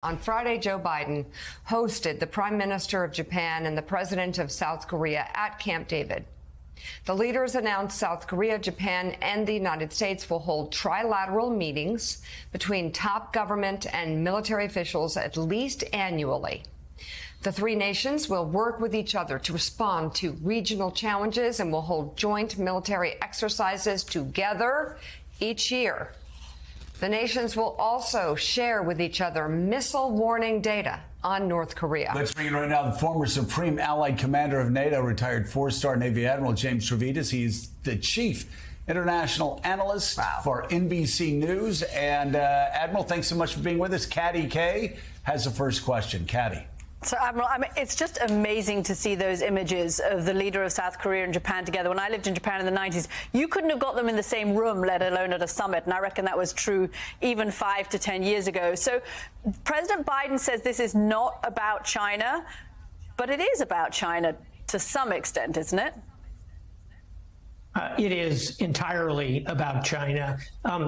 On Friday, Joe Biden hosted the Prime Minister of Japan and the President of South Korea at Camp David. The leaders announced South Korea, Japan, and the United States will hold trilateral meetings between top government and military officials at least annually. The three nations will work with each other to respond to regional challenges and will hold joint military exercises together each year. The nations will also share with each other missile warning data on North Korea. Let's bring in right now the former Supreme Allied Commander of NATO, retired four-star Navy Admiral James Stavridis. He's the chief international analyst for NBC News. And Admiral, thanks so much for being with us. Caddy K has the first question. Caddy. So, Admiral, it's just amazing to see those images of the leader of South Korea and Japan together. When I lived in Japan in the 90s, you couldn't have got them in the same room, let alone at a summit. And I reckon that was true even 5 to 10 years ago. So President Biden says this is not about China, but it is about China to some extent, isn't it? It is entirely about China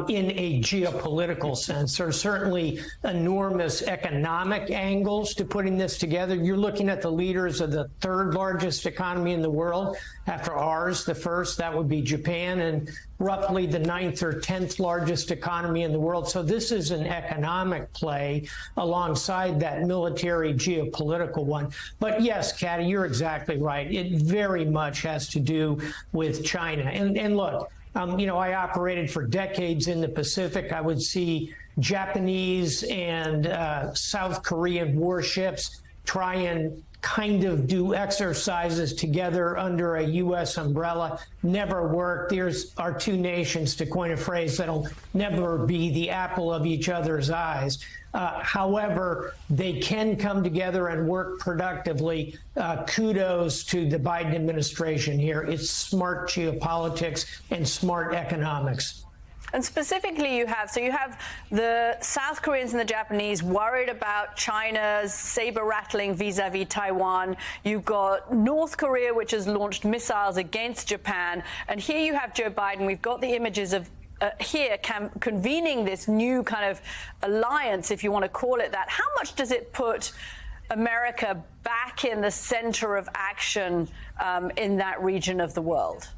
in a geopolitical sense. There are certainly enormous economic angles to putting this together. You're looking at the leaders of the third largest economy in the world. After ours, the first, that would be Japan, and roughly the 9th or 10th largest economy in the world. So this is an economic play alongside that military geopolitical one. But yes, Caddy, you're exactly right. It very much has to do with China. And look, I operated for decades in the Pacific. I would see Japanese and South Korean warships try and kind of do exercises together under a U.S. umbrella. Never worked. There's our two nations, to coin a phrase, that'll never be the apple of each other's eyes. However, they can come together and work productively. Kudos to the Biden administration here. It's smart geopolitics and smart economics. And specifically, you have the South Koreans and the Japanese worried about China's saber-rattling vis-a-vis Taiwan. You've got North Korea, which has launched missiles against Japan. And here you have Joe Biden. We've got the images of convening this new kind of alliance, if you want to call it that. How much does it put America back in the center of action in that region of the world?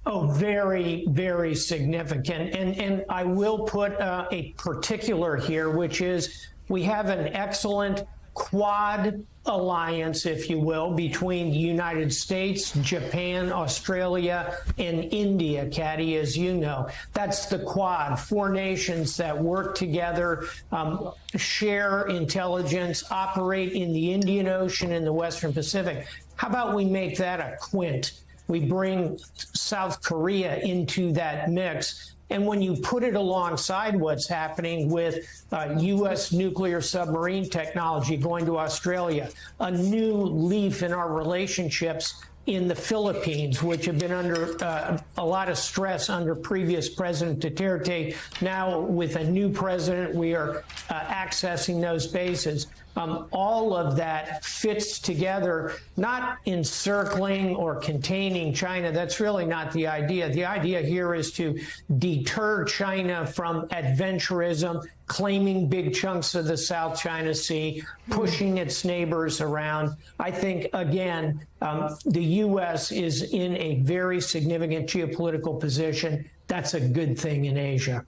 Oh, very, very significant. And I will put a particular here, which is we have an excellent Quad alliance, if you will, between the United States, Japan, Australia, and India, Caddy, as you know. That's the Quad, 4 nations that work together, share intelligence, operate in the Indian Ocean and the Western Pacific. How about we make that a quint? We bring South Korea into that mix. And when you put it alongside what's happening with U.S. nuclear submarine technology going to Australia, a new leaf in our relationships in the Philippines, which have been under a lot of stress under previous President Duterte. Now, with a new president, we are accessing those bases. All of that fits together, not encircling or containing China. That's really not the idea. The idea here is to deter China from adventurism, claiming big chunks of the South China Sea, pushing its neighbors around. I think, again, the U.S. is in a very significant geopolitical position. That's a good thing in Asia.